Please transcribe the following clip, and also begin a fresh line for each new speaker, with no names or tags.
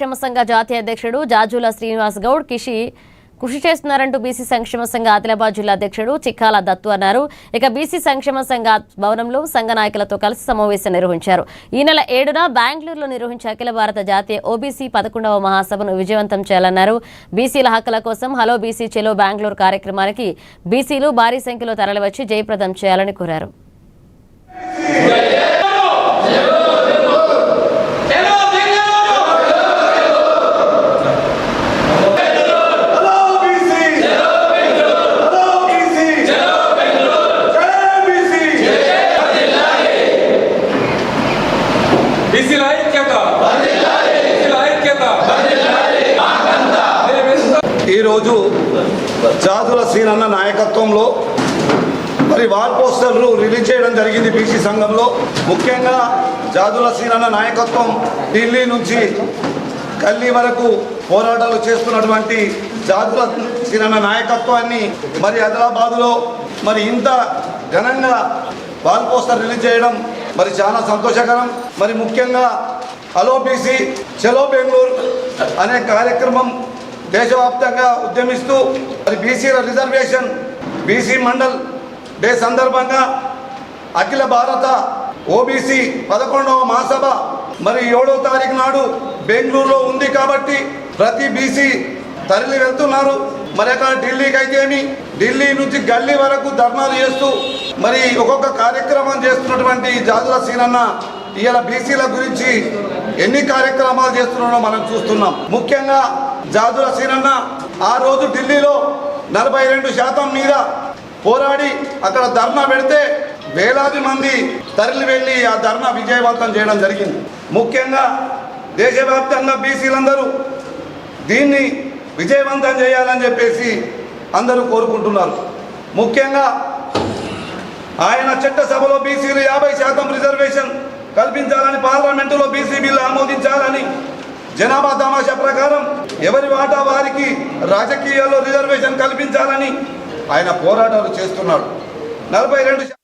సంక్షేమ సంఘ జాతీయ అధ్యక్షుడు జాజుల శ్రీనివాస్ గౌడ్ కృషి చేస్తున్నారంటూ బీసీ సంక్షేమ సంఘ ఆదిలాబాద్ జిల్లా అధ్యక్షుడు చిక్కాల దత్తు అన్నారు. ఇక బీసీ సంక్షేమ సంఘ భవనంలో సంఘ నాయకులతో కలిసి సమావేశం నిర్వహించారు. ఈ నెల 7న బెంగళూరులో నిర్వహించే అఖిల భారత జాతీయ ఓబీసీ 11వ మహాసభను విజయవంతం చేయాలన్నారు. బీసీల హక్కుల కోసం హలో బీసీ చెలో బెంగళూరు కార్యక్రమానికి బీసీలు భారీ సంఖ్యలో తరలివచ్చి జయప్రదం చేయాలని కోరారు.
ఈరోజు జాజుల సీనన్న నాయకత్వంలో మరి వాల్ పోస్టర్లు రిలీజ్ చేయడం జరిగింది. బీసీ సంఘంలో ముఖ్యంగా జాజుల సీనన్న నాయకత్వం ఢిల్లీ నుంచి కల్లీ వరకు పోరాటాలు చేస్తున్నటువంటి జాజుల సీనన్న నాయకత్వాన్ని మరి ఆదిలాబాదులో మరి ఇంత ఘనంగా వాల్ పోస్టర్ రిలీజ్ చేయడం మరి చాలా సంతోషకరం. మరి ముఖ్యంగా హలో బీసీ చలో బెంగళూరు అనే కార్యక్రమం దేశవ్యాప్తంగా ఉద్యమిస్తూ మరి బీసీల రిజర్వేషన్ బీసీ మండల్ డే సందర్భంగా అఖిల భారత ఓబీసీ 11వ మహాసభ మరి 7వ తారీఖు నాడు బెంగళూరులో ఉంది కాబట్టి ప్రతి బీసీ తరలి వెళ్తున్నారు. మరి అక్కడ ఢిల్లీకి అయితేమి ఢిల్లీ నుంచి గల్లీ వరకు ధర్నాలు చేస్తూ మరి ఒక్కొక్క కార్యక్రమం చేస్తున్నటువంటి జాజుల సీనన్న ఇవాళ బీసీల గురించి ఎన్ని కార్యక్రమాలు చేస్తున్నారో మనం చూస్తున్నాం. ముఖ్యంగా జాజుల సీనన్న ఆ రోజు ఢిల్లీలో 42% మీద పోరాడి అక్కడ ధర్నా పెడితే వేలాది మంది తరలి వెళ్ళి ఆ ధర్నా విజయవంతం చేయడం జరిగింది. ముఖ్యంగా దేశవ్యాప్తంగా బీసీలందరూ దీన్ని విజయవంతం చేయాలని చెప్పేసి అందరూ కోరుకుంటున్నారు. ముఖ్యంగా ఆయన చట్టసభలో బీసీలు 50% రిజర్వేషన్ కల్పించాలని, పార్లమెంటులో బీసీ బిల్లు ఆమోదించాలని, జనాభా తమాషా ప్రకారం ఎవరి వాటా వారికి రాజకీయాల్లో రిజర్వేషన్ కల్పించాలని ఆయన పోరాటాలు చేస్తున్నాడు. 42